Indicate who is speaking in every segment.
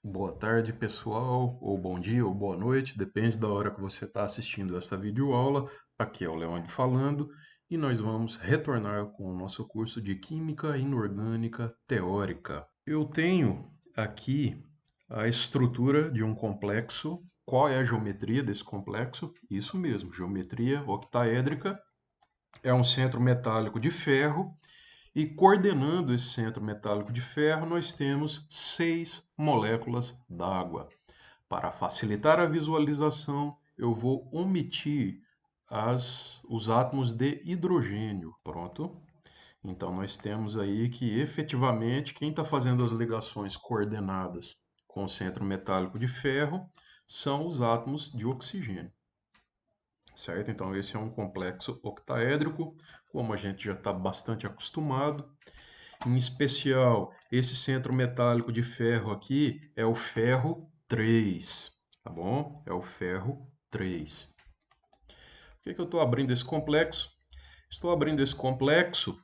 Speaker 1: Boa tarde, pessoal, ou bom dia, ou boa noite, depende da hora que você está assistindo essa videoaula. Aqui é o Leone falando e nós vamos retornar com o nosso curso de Química Inorgânica Teórica. Eu tenho aqui a estrutura de um complexo. Qual é a geometria desse complexo? Isso mesmo, geometria octaédrica. É um centro metálico de ferro e coordenando esse centro metálico de ferro, nós temos 6 moléculas d'água. Para facilitar a visualização, eu vou omitir os átomos de hidrogênio. Pronto. Então, nós temos aí que efetivamente quem está fazendo as ligações coordenadas com o centro metálico de ferro são os átomos de oxigênio. Certo? Então, esse é um complexo octaédrico, como a gente já está bastante acostumado. Em especial, esse centro metálico de ferro aqui é o ferro 3, tá bom? É o ferro 3. Por que eu estou abrindo esse complexo? Estou abrindo esse complexo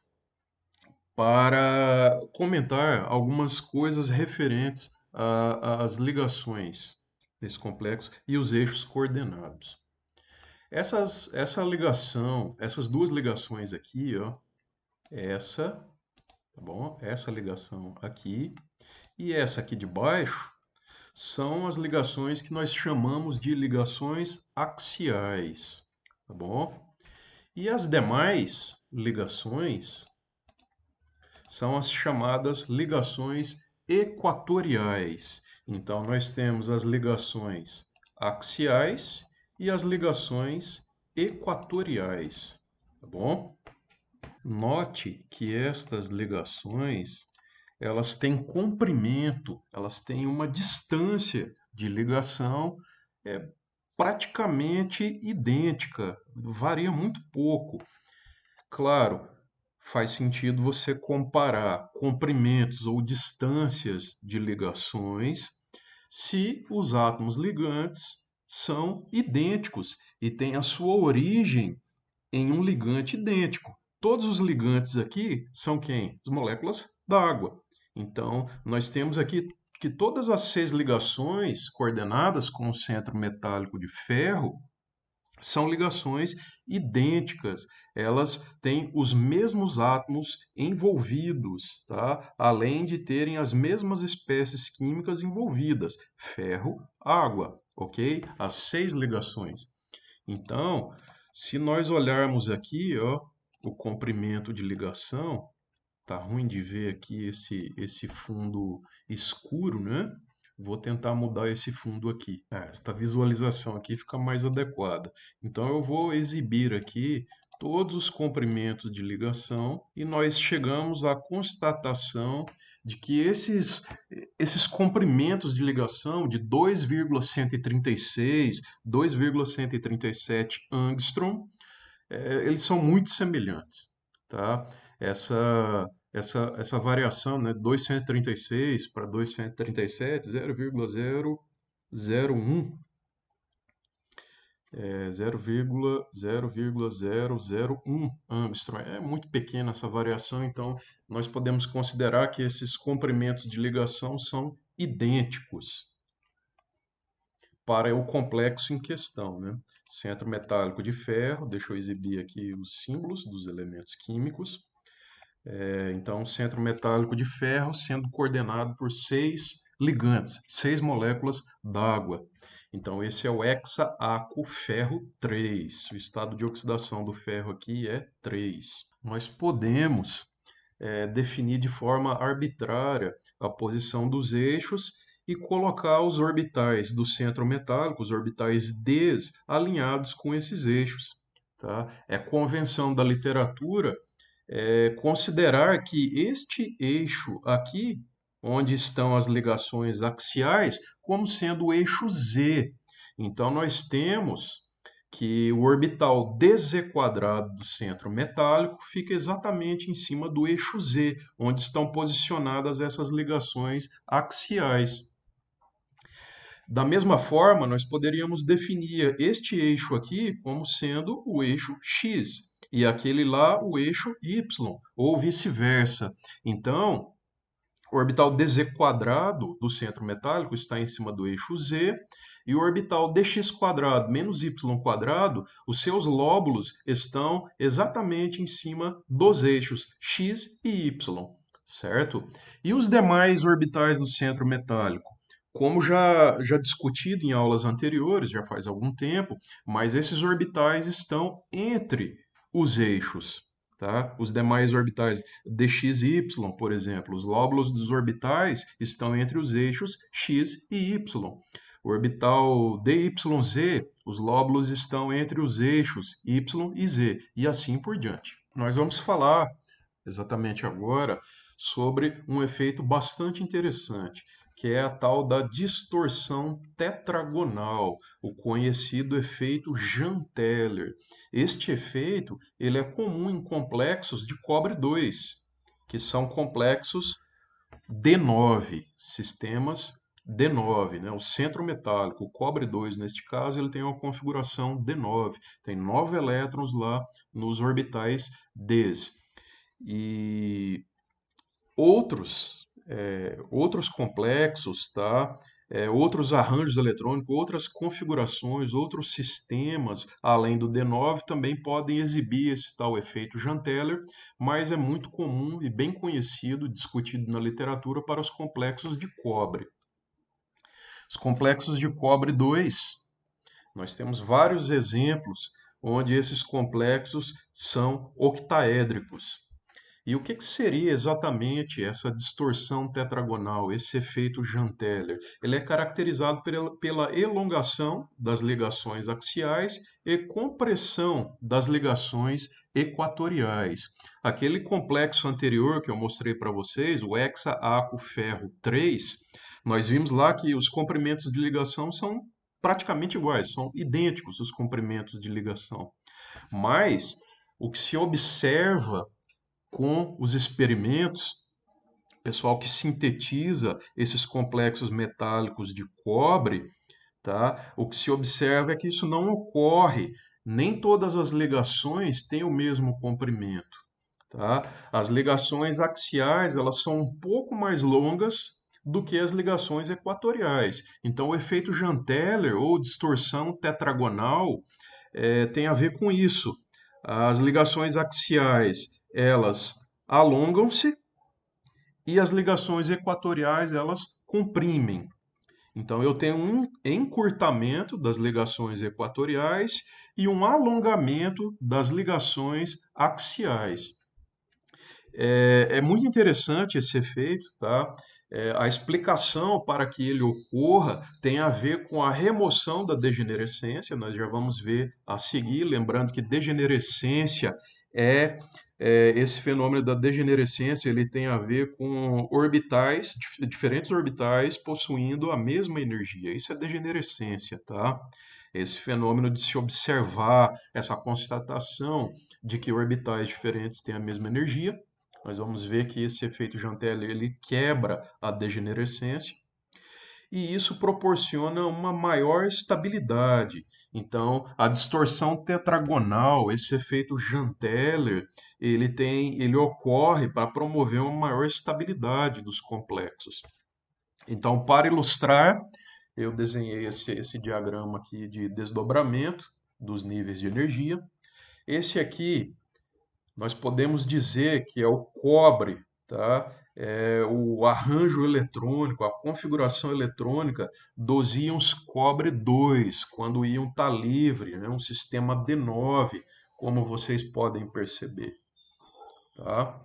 Speaker 1: para comentar algumas coisas referentes às ligações desse complexo e os eixos coordenados. Essa ligação, essas duas ligações aqui, ó, essa, tá bom? Essa ligação aqui e essa aqui de baixo são as ligações que nós chamamos de ligações axiais, tá bom? E as demais ligações são as chamadas ligações equatoriais. Então, nós temos as ligações axiais e as ligações equatoriais, tá bom? Note que estas ligações, elas têm comprimento, elas têm uma distância de ligação é, praticamente idêntica, varia muito pouco. Claro, faz sentido você comparar comprimentos ou distâncias de ligações se os átomos ligantes são idênticos e têm a sua origem em um ligante idêntico. Todos os ligantes aqui são quem? As moléculas d'água. Então, nós temos aqui que todas as 6 ligações coordenadas com o centro metálico de ferro são ligações idênticas. Elas têm os mesmos átomos envolvidos, tá? Além de terem as mesmas espécies químicas envolvidas: ferro, água, ok? As 6 ligações. Então, se nós olharmos aqui, ó, o comprimento de ligação, tá ruim de ver aqui esse fundo escuro, né? Vou tentar mudar esse fundo aqui. Esta visualização aqui fica mais adequada. Então, eu vou exibir aqui todos os comprimentos de ligação e nós chegamos à constatação de que esses comprimentos de ligação de 2,136, 2,137 angstrom, eles são muito semelhantes, tá? Essa variação, né, 236 para 237, 0,001, 0,00001 angstrom. É muito pequena essa variação, então nós podemos considerar que esses comprimentos de ligação são idênticos para o complexo em questão, né? Centro metálico de ferro, deixa eu exibir aqui os símbolos dos elementos químicos. Então, centro metálico de ferro sendo coordenado por 6 ligantes, 6 moléculas d'água. Então, esse é o hexaaco ferro 3. O estado de oxidação do ferro aqui é 3. Nós podemos definir de forma arbitrária a posição dos eixos e colocar os orbitais do centro metálico, os orbitais Ds, alinhados com esses eixos. Tá? É convenção da literatura considerar que este eixo aqui, onde estão as ligações axiais, como sendo o eixo Z. Então, nós temos que o orbital desequadrado do centro metálico fica exatamente em cima do eixo Z, onde estão posicionadas essas ligações axiais. Da mesma forma, nós poderíamos definir este eixo aqui como sendo o eixo X e aquele lá o eixo Y, ou vice-versa. Então, O orbital dz quadrado do centro metálico está em cima do eixo Z, e o orbital dx quadrado menos y quadrado, os seus lóbulos estão exatamente em cima dos eixos x e y, certo? E os demais orbitais do centro metálico? Como já discutido em aulas anteriores, já faz algum tempo, mas esses orbitais estão entre os eixos, tá? Os demais orbitais dx e y, por exemplo, os lóbulos dos orbitais estão entre os eixos x e y. O orbital DYZ, os lóbulos estão entre os eixos y e z, e assim por diante. Nós vamos falar exatamente agora sobre um efeito bastante interessante, que é a tal da distorção tetragonal, o conhecido efeito Jahn-Teller. Este efeito ele é comum em complexos de cobre 2, que são complexos D9, sistemas D9, né? O centro metálico, o cobre 2, neste caso, ele tem uma configuração D9, tem 9 elétrons lá nos orbitais Ds. E outros complexos, tá? Outros arranjos eletrônicos, outras configurações, outros sistemas, além do D9, também podem exibir esse tal efeito Jahn-Teller, mas é muito comum e bem conhecido, discutido na literatura para os complexos de cobre. Os complexos de cobre 2, nós temos vários exemplos onde esses complexos são octaédricos. E o que seria exatamente essa distorção tetragonal, esse efeito Jahn-Teller? Ele é caracterizado pela elongação das ligações axiais e compressão das ligações equatoriais. Aquele complexo anterior que eu mostrei para vocês, o hexa-aco-ferro 3, nós vimos lá que os comprimentos de ligação são praticamente iguais, são idênticos os comprimentos de ligação. Mas o que se observa com os experimentos, pessoal que sintetiza esses complexos metálicos de cobre, tá? O que se observa é que isso não ocorre, nem todas as ligações têm o mesmo comprimento, tá? As ligações axiais, elas são um pouco mais longas do que as ligações equatoriais. Então, o efeito Jahn-Teller ou distorção tetragonal tem a ver com isso. As ligações axiais, elas alongam-se e as ligações equatoriais, elas comprimem. Então, eu tenho um encurtamento das ligações equatoriais e um alongamento das ligações axiais. É muito interessante esse efeito, tá? A explicação para que ele ocorra tem a ver com a remoção da degenerescência, nós já vamos ver a seguir, lembrando que degenerescência é, esse fenômeno da degenerescência, ele tem a ver com orbitais, diferentes orbitais possuindo a mesma energia. Isso é degenerescência, tá? Esse fenômeno de se observar essa constatação de que orbitais diferentes têm a mesma energia. Nós vamos ver que esse efeito Jahn-Teller ele quebra a degenerescência e isso proporciona uma maior estabilidade. Então, a distorção tetragonal, esse efeito Jahn-Teller, ele ocorre para promover uma maior estabilidade dos complexos. Então, para ilustrar, eu desenhei esse diagrama aqui de desdobramento dos níveis de energia. Esse aqui nós podemos dizer que é o cobre, tá? É o arranjo eletrônico, a configuração eletrônica dos íons cobre 2, quando o íon está livre, né? Um sistema D9, como vocês podem perceber. Tá?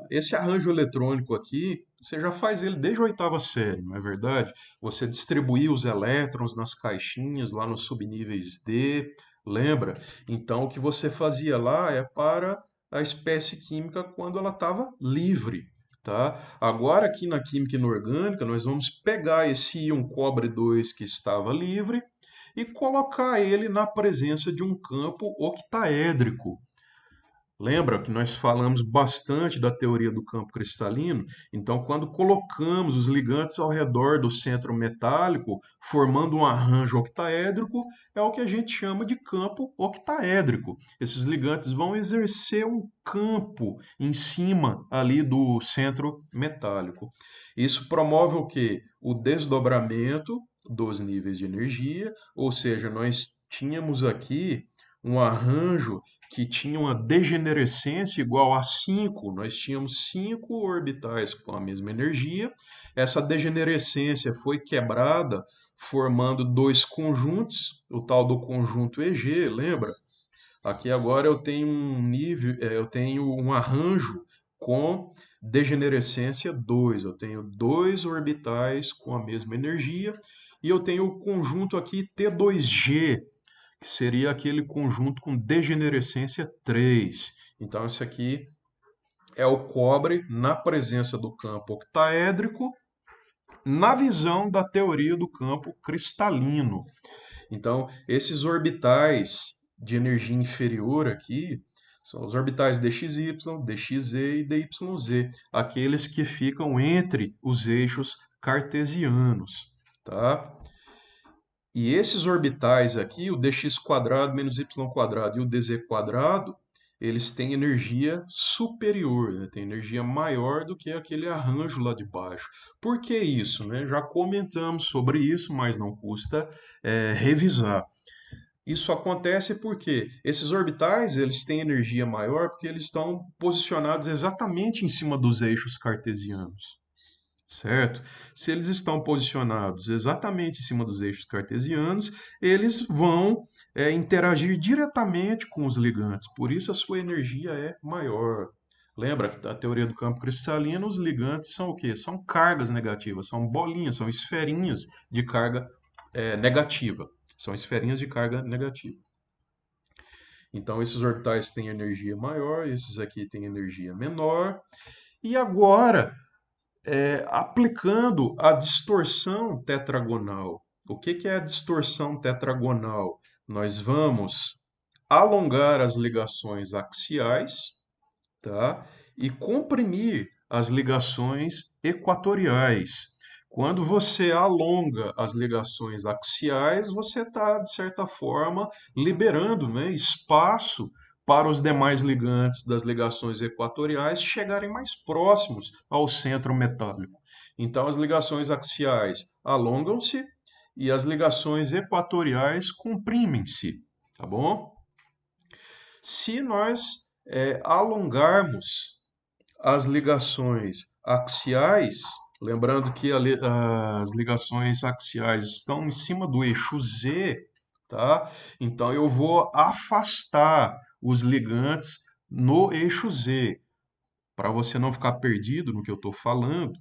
Speaker 1: Esse arranjo eletrônico aqui, você já faz ele desde a oitava série, não é verdade? Você distribuir os elétrons nas caixinhas, lá nos subníveis D, lembra? Então, o que você fazia lá é para a espécie química quando ela estava livre, tá? Agora, aqui na química inorgânica, nós vamos pegar esse íon cobre 2 que estava livre e colocar ele na presença de um campo octaédrico. Lembra que nós falamos bastante da teoria do campo cristalino? Então, quando colocamos os ligantes ao redor do centro metálico, formando um arranjo octaédrico, é o que a gente chama de campo octaédrico. Esses ligantes vão exercer um campo em cima ali do centro metálico. Isso promove o quê? O desdobramento dos níveis de energia, ou seja, nós tínhamos aqui um arranjo que tinha uma degenerescência igual a 5. Nós tínhamos 5 orbitais com a mesma energia. Essa degenerescência foi quebrada, formando dois conjuntos, o tal do conjunto EG, lembra? Aqui agora eu tenho um nível, eu tenho um arranjo com degenerescência 2. Eu tenho dois orbitais com a mesma energia e eu tenho o conjunto aqui T2G, que seria aquele conjunto com degenerescência 3. Então, esse aqui é o cobre na presença do campo octaédrico, na visão da teoria do campo cristalino. Então, esses orbitais de energia inferior aqui são os orbitais DXY, DXZ e DYZ, aqueles que ficam entre os eixos cartesianos, tá? E esses orbitais aqui, o dx quadrado menos y quadrado e o dz quadrado, eles têm energia superior, né? Tem energia maior do que aquele arranjo lá de baixo. Por que isso, né? Já comentamos sobre isso, mas não custa revisar. Isso acontece porque esses orbitais eles têm energia maior porque eles estão posicionados exatamente em cima dos eixos cartesianos. Certo? Se eles estão posicionados exatamente em cima dos eixos cartesianos, eles vão interagir diretamente com os ligantes, por isso a sua energia é maior. Lembra que da teoria do campo cristalino, os ligantes são o quê? São cargas negativas, são bolinhas, são esferinhas de carga negativa. São esferinhas de carga negativa. Então, esses orbitais têm energia maior, esses aqui têm energia menor. E agora, aplicando a distorção tetragonal. O que que é a distorção tetragonal? Nós vamos alongar as ligações axiais, tá? E comprimir as ligações equatoriais. Quando você alonga as ligações axiais, você está, de certa forma, liberando, né, espaço para os demais ligantes das ligações equatoriais chegarem mais próximos ao centro metálico. Então, as ligações axiais alongam-se e as ligações equatoriais comprimem-se, tá bom? Se nós alongarmos as ligações axiais, lembrando que as ligações axiais estão em cima do eixo Z, tá? Então eu vou afastar os ligantes no eixo Z, para você não ficar perdido no que eu estou falando.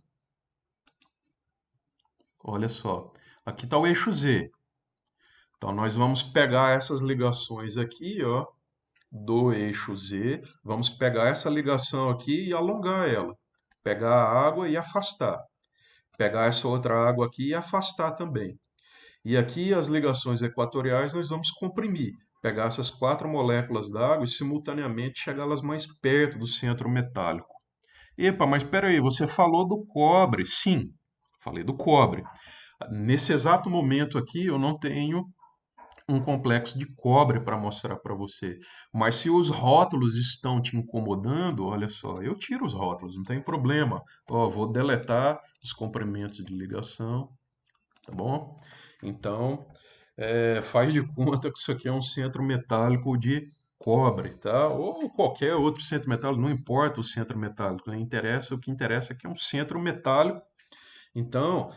Speaker 1: Olha só, aqui está o eixo Z. Então nós vamos pegar essas ligações aqui, ó, do eixo Z, vamos pegar essa ligação aqui e alongar ela. Pegar a água e afastar. Pegar essa outra água aqui e afastar também. E aqui as ligações equatoriais nós vamos comprimir. Pegar essas 4 moléculas d'água e simultaneamente chegá-las mais perto do centro metálico. Epa, mas espera aí, você falou do cobre. Sim, falei do cobre. Nesse exato momento aqui eu não tenho um complexo de cobre para mostrar para você. Mas se os rótulos estão te incomodando, olha só, eu tiro os rótulos, não tem problema. Ó, vou deletar os comprimentos de ligação, tá bom? Então, faz de conta que isso aqui é um centro metálico de cobre, tá? Ou qualquer outro centro metálico, não importa o centro metálico, né? O que interessa é que é um centro metálico. Então,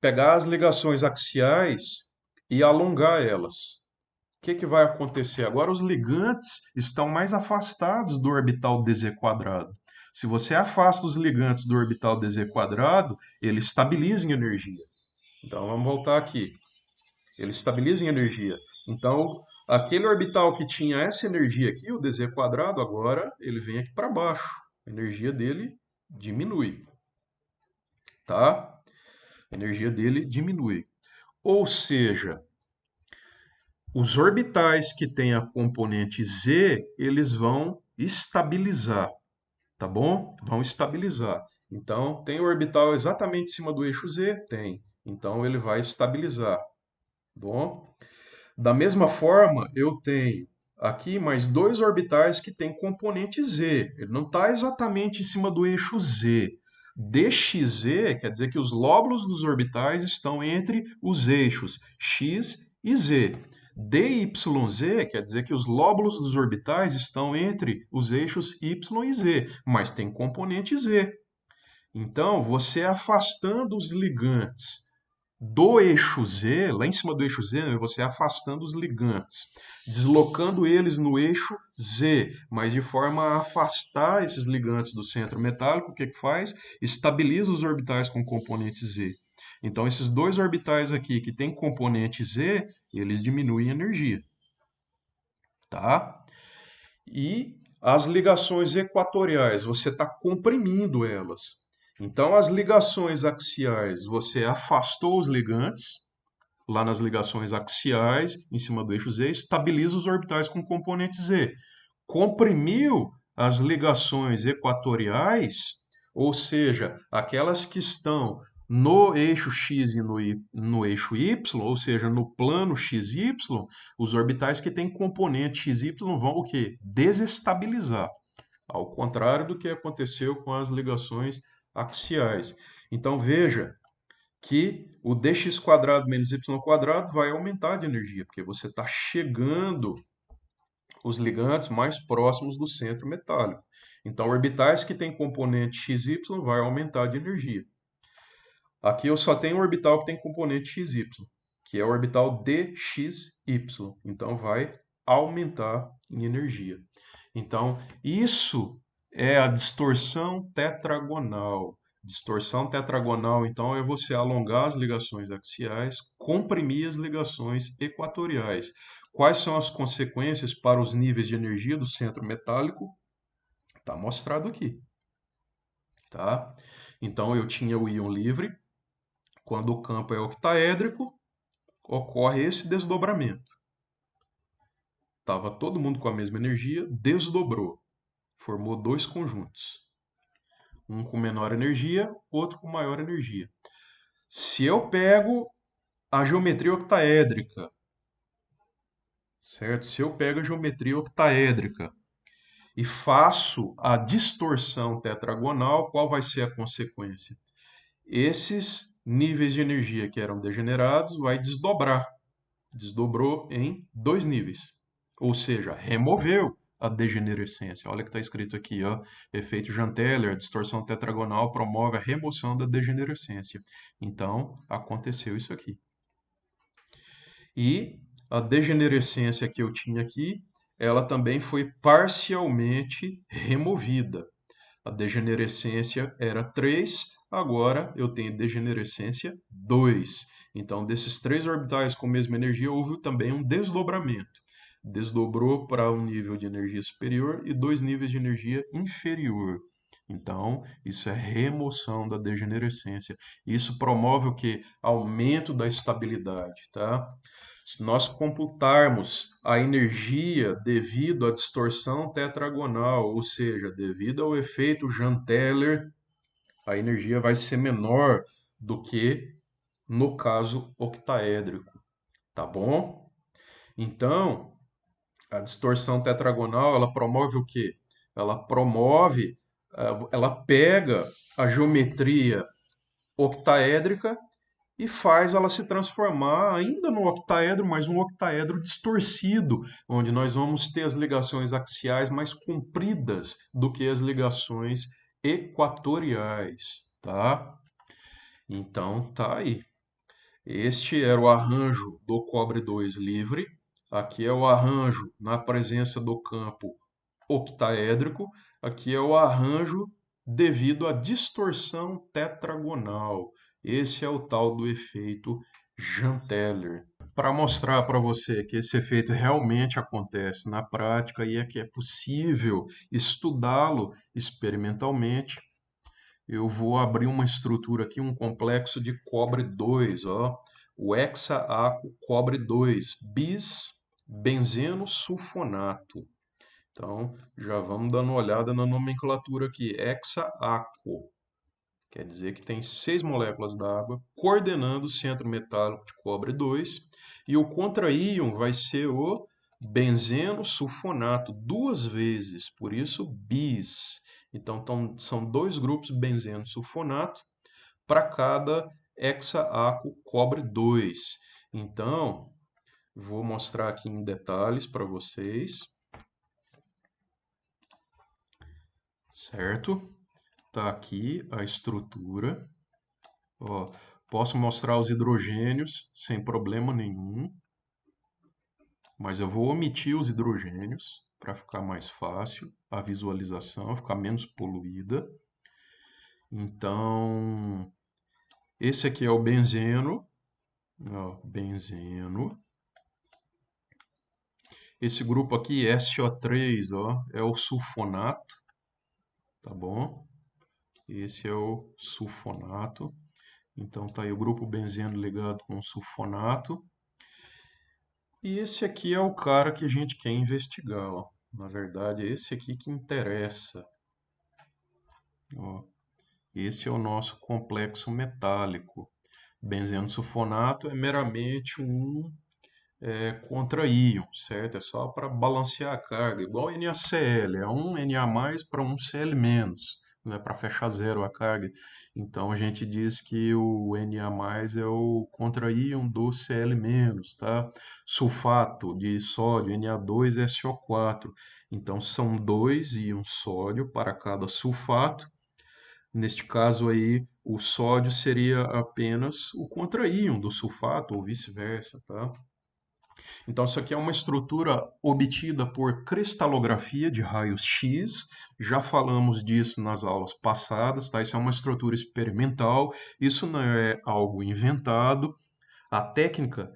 Speaker 1: pegar as ligações axiais e alongar elas. O que que vai acontecer? Agora os ligantes estão mais afastados do orbital dz quadrado. Se você afasta os ligantes do orbital dz quadrado, ele estabiliza em energia. Então vamos voltar aqui. Ele estabiliza em energia. Então, aquele orbital que tinha essa energia aqui, o dz quadrado, agora ele vem aqui para baixo. A energia dele diminui. Tá? A energia dele diminui. Ou seja, os orbitais que têm a componente Z, eles vão estabilizar, tá bom? Vão estabilizar. Então, tem o orbital exatamente em cima do eixo Z? Tem. Então, ele vai estabilizar, tá bom? Da mesma forma, eu tenho aqui mais dois orbitais que têm componente Z. Ele não está exatamente em cima do eixo Z. DXZ quer dizer que os lóbulos dos orbitais estão entre os eixos X e Z. DYZ quer dizer que os lóbulos dos orbitais estão entre os eixos Y e Z, mas tem componente Z. Então, você afastando os ligantes do eixo Z, lá em cima do eixo Z, né, você afastando os ligantes, deslocando eles no eixo Z, mas de forma a afastar esses ligantes do centro metálico, o que que faz? Estabiliza os orbitais com componente Z. Então, esses dois orbitais aqui que têm componente Z, eles diminuem a energia, tá? E as ligações equatoriais, você está comprimindo elas. Então, as ligações axiais, você afastou os ligantes, lá nas ligações axiais, em cima do eixo Z, estabiliza os orbitais com componente Z. Comprimiu as ligações equatoriais, ou seja, aquelas que estão no eixo X e no eixo Y, ou seja, no plano XY, os orbitais que têm componente XY vão o quê? Desestabilizar, ao contrário do que aconteceu com as ligações axiais. Então veja que o dx quadrado menos y quadrado vai aumentar de energia, porque você está chegando os ligantes mais próximos do centro metálico. Então, orbitais que têm componente XY vai aumentar de energia. Aqui eu só tenho um orbital que tem componente XY, que é o orbital dxy. Então, vai aumentar em energia. Então, isso é a distorção tetragonal. Distorção tetragonal, então, é você alongar as ligações axiais, comprimir as ligações equatoriais. Quais são as consequências para os níveis de energia do centro metálico? Está mostrado aqui, tá? Então, eu tinha o íon livre. Quando o campo é octaédrico, ocorre esse desdobramento. Estava todo mundo com a mesma energia, desdobrou, formou dois conjuntos. Um com menor energia, outro com maior energia. Se eu pego a geometria octaédrica, certo? Se eu pego a geometria octaédrica e faço a distorção tetragonal, qual vai ser a consequência? Esses níveis de energia que eram degenerados vai desdobrar. Desdobrou em dois níveis. Ou seja, removeu a degenerescência. Olha que está escrito aqui, ó, efeito Janteller, a distorção tetragonal promove a remoção da degenerescência. Então, aconteceu isso aqui. E a degenerescência que eu tinha aqui, ela também foi parcialmente removida. A degenerescência era 3, agora eu tenho degenerescência 2. Então, desses três orbitais com a mesma energia, houve também um desdobramento. Desdobrou para um nível de energia superior e dois níveis de energia inferior. Então, isso é remoção da degenerescência. Isso promove o que? Aumento da estabilidade, tá? Se nós computarmos a energia devido à distorção tetragonal, ou seja, devido ao efeito Janteller, a energia vai ser menor do que no caso octaédrico, tá bom? Então, a distorção tetragonal, ela promove o quê? Ela promove, ela pega a geometria octaédrica e faz ela se transformar ainda no octaedro, mas um octaedro distorcido, onde nós vamos ter as ligações axiais mais compridas do que as ligações equatoriais, tá? Então, tá aí. Este era o arranjo do cobre 2 livre. Aqui é o arranjo na presença do campo octaédrico. Aqui é o arranjo devido à distorção tetragonal. Esse é o tal do efeito Janteller. Para mostrar para você que esse efeito realmente acontece na prática e é que é possível estudá-lo experimentalmente, eu vou abrir uma estrutura aqui, um complexo de cobre 2, ó, o hexaaco cobre 2, bis benzeno sulfonato. Então, já vamos dando uma olhada na nomenclatura aqui. Hexaaco. Quer dizer que tem 6 moléculas d'água coordenando o centro metálico de cobre 2. E o contraíon vai ser o benzeno sulfonato, 2 vezes, por isso bis. Então, são 2 grupos benzeno sulfonato para cada hexaaco cobre 2. Então, vou mostrar aqui em detalhes para vocês, certo? Tá aqui a estrutura. Ó, posso mostrar os hidrogênios sem problema nenhum, mas eu vou omitir os hidrogênios para ficar mais fácil a visualização, ficar menos poluída. Então, esse aqui é o benzeno, ó, benzeno. Esse grupo aqui, SO3, ó, é o sulfonato, tá bom? Esse é o sulfonato. Então tá aí o grupo benzeno ligado com o sulfonato. E esse aqui é o cara que a gente quer investigar, ó. Na verdade, é esse aqui que interessa. Ó. Esse é o nosso complexo metálico. Benzeno sulfonato é meramente um contra-íon, certo? É só para balancear a carga, igual NaCl, é um Na para um Cl-, né? Para fechar zero a carga. Então a gente diz que o Na- é o contra-íon do Cl-, tá? Sulfato de sódio, Na2SO4. Então são 2 íons sódio para cada sulfato. Neste caso aí, o sódio seria apenas o contra-íon do sulfato, ou vice-versa, tá? Então, isso aqui é uma estrutura obtida por cristalografia de raios X. Já falamos disso nas aulas passadas, tá? Isso é uma estrutura experimental, isso não é algo inventado. A técnica,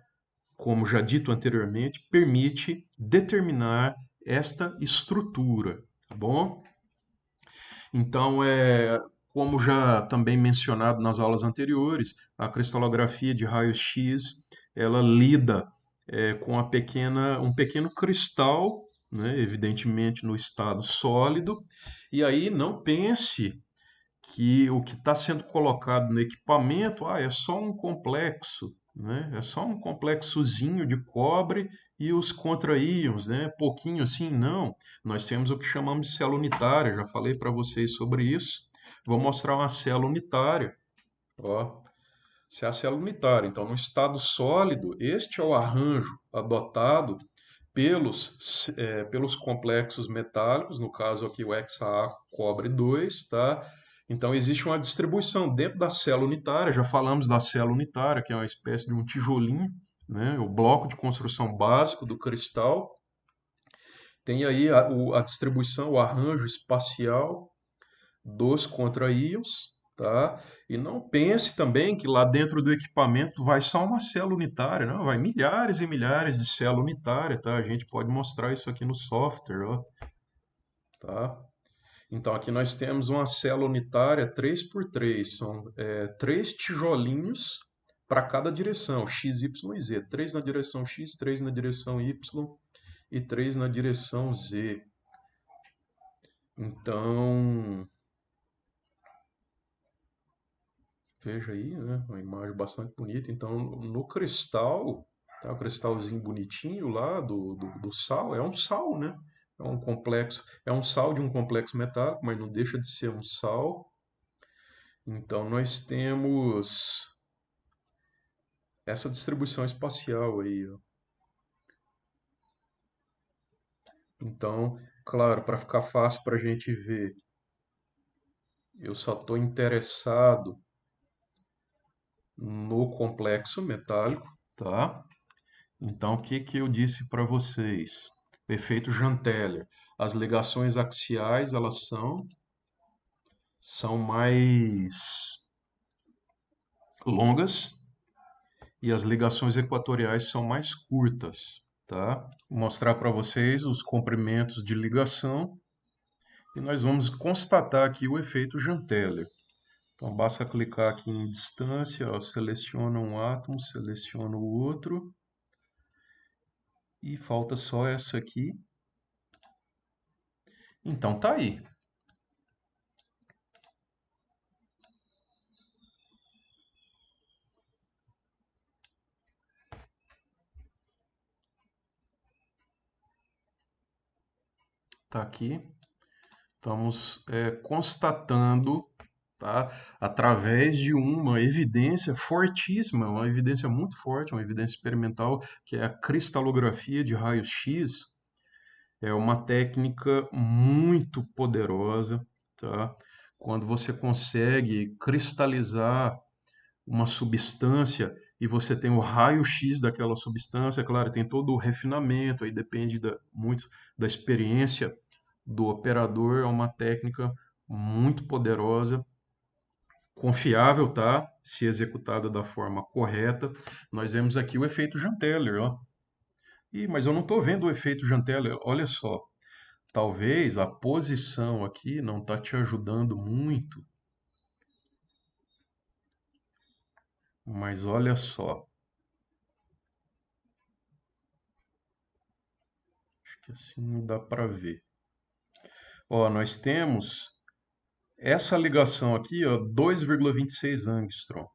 Speaker 1: como já dito anteriormente, permite determinar esta estrutura, tá bom? Então, como já também mencionado nas aulas anteriores, a cristalografia de raios-x, ela lida com um pequeno cristal, né, evidentemente no estado sólido, e aí não pense que o que está sendo colocado no equipamento, é só um complexo, né? É só um complexozinho de cobre e os contraíons, né? Pouquinho assim, não. Nós temos o que chamamos de célula unitária, já falei para vocês sobre isso. Vou mostrar uma célula unitária, ó. Essa é a célula unitária. Então, no estado sólido, este é o arranjo adotado pelos complexos metálicos, no caso aqui o hexaaco cobre 2, tá? Então existe uma distribuição dentro da célula unitária, já falamos da célula unitária, que é uma espécie de um tijolinho, né? O bloco de construção básico do cristal. Tem aí a distribuição, o arranjo espacial dos contraíons, tá? E não pense também que lá dentro do equipamento vai só uma célula unitária, não, vai milhares e milhares de células unitárias, tá? A gente pode mostrar isso aqui no software, ó, tá? Então aqui nós temos uma célula unitária 3x3, são 3 tijolinhos para cada direção, x, y e z. 3 na direção x, 3 na direção y e 3 na direção z. Então, veja aí, né? Uma imagem bastante bonita. Então, no cristal, tá? O cristalzinho bonitinho lá do sal, é um sal, né? É um complexo, é um sal de um complexo metálico, mas não deixa de ser um sal. Então, nós temos essa distribuição espacial aí, ó. Então, claro, para ficar fácil para a gente ver, eu só estou interessado no complexo metálico, tá? Então, o que que eu disse para vocês? Efeito Janteller. As ligações axiais, elas são mais longas e as ligações equatoriais são mais curtas, tá? Vou mostrar para vocês os comprimentos de ligação e nós vamos constatar aqui o efeito Janteller. Então, basta clicar aqui em distância, ó, seleciona um átomo, seleciona o outro e falta só essa aqui. Então tá aí. Tá aqui. Estamos constatando, tá, através de uma evidência fortíssima, uma evidência muito forte, uma evidência experimental, que é a cristalografia de raios-x. É uma técnica muito poderosa, tá? Quando você consegue cristalizar uma substância e você tem o raio-x daquela substância, claro, tem todo o refinamento, aí depende muito da experiência do operador, é uma técnica muito poderosa, confiável, tá? Se executada da forma correta. Nós vemos aqui o efeito Janteller, ó. Mas eu não estou vendo o efeito Janteller, olha só. Talvez a posição aqui não está te ajudando muito, mas olha só. Acho que assim dá para ver. Ó, nós temos essa ligação aqui, ó, 2,26 angstrom.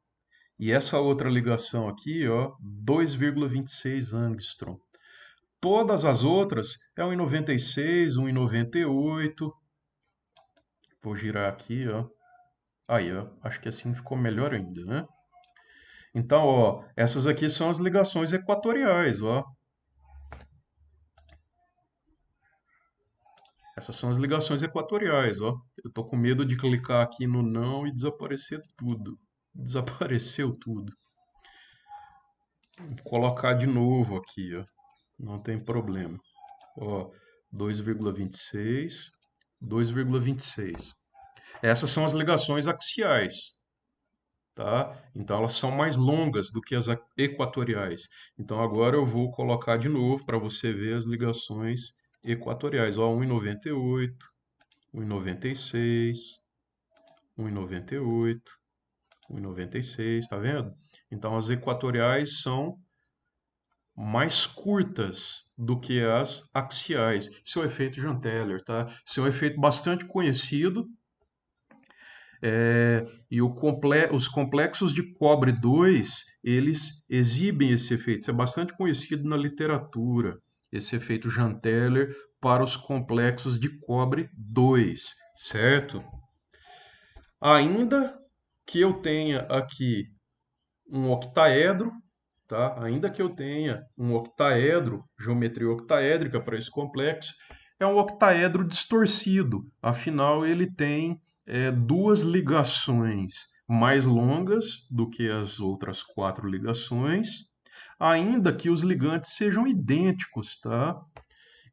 Speaker 1: E essa outra ligação aqui, ó, 2,26 angstrom. Todas as outras é 1,96, 1,98. Vou girar aqui, ó. Aí, ó, acho que assim ficou melhor ainda, né? Então, ó, essas aqui são as ligações equatoriais, ó. Essas são as ligações equatoriais, ó. Eu tô com medo de clicar aqui no não e desaparecer tudo. Desapareceu tudo. Vou colocar de novo aqui, ó. Não tem problema. Ó, 2,26, 2,26. Essas são as ligações axiais, tá? Então elas são mais longas do que as equatoriais. Então agora eu vou colocar de novo para você ver as ligações equatoriais. Ó, 1,98, 1,96, 1,98, 1,96, tá vendo? Então as equatoriais são mais curtas do que as axiais. Isso é o efeito Janteller, tá? Isso é um efeito bastante conhecido. E os complexos de cobre 2 eles exibem esse efeito. Isso é bastante conhecido na literatura, esse efeito Janteller para os complexos de cobre 2, certo? Ainda que eu tenha aqui um octaedro, tá? Ainda que eu tenha um octaedro, geometria octaédrica para esse complexo, é um octaedro distorcido. Afinal, ele tem duas ligações mais longas do que as outras quatro ligações, ainda que os ligantes sejam idênticos, tá?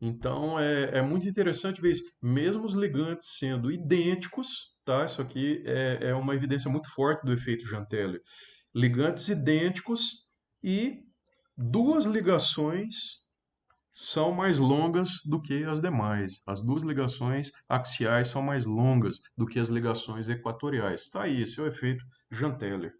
Speaker 1: Então é muito interessante ver isso. Mesmo os ligantes sendo idênticos, tá? Isso aqui é uma evidência muito forte do efeito Janteller. Ligantes idênticos e duas ligações são mais longas do que as demais. As duas ligações axiais são mais longas do que as ligações equatoriais. Está aí, esse é o efeito Janteller.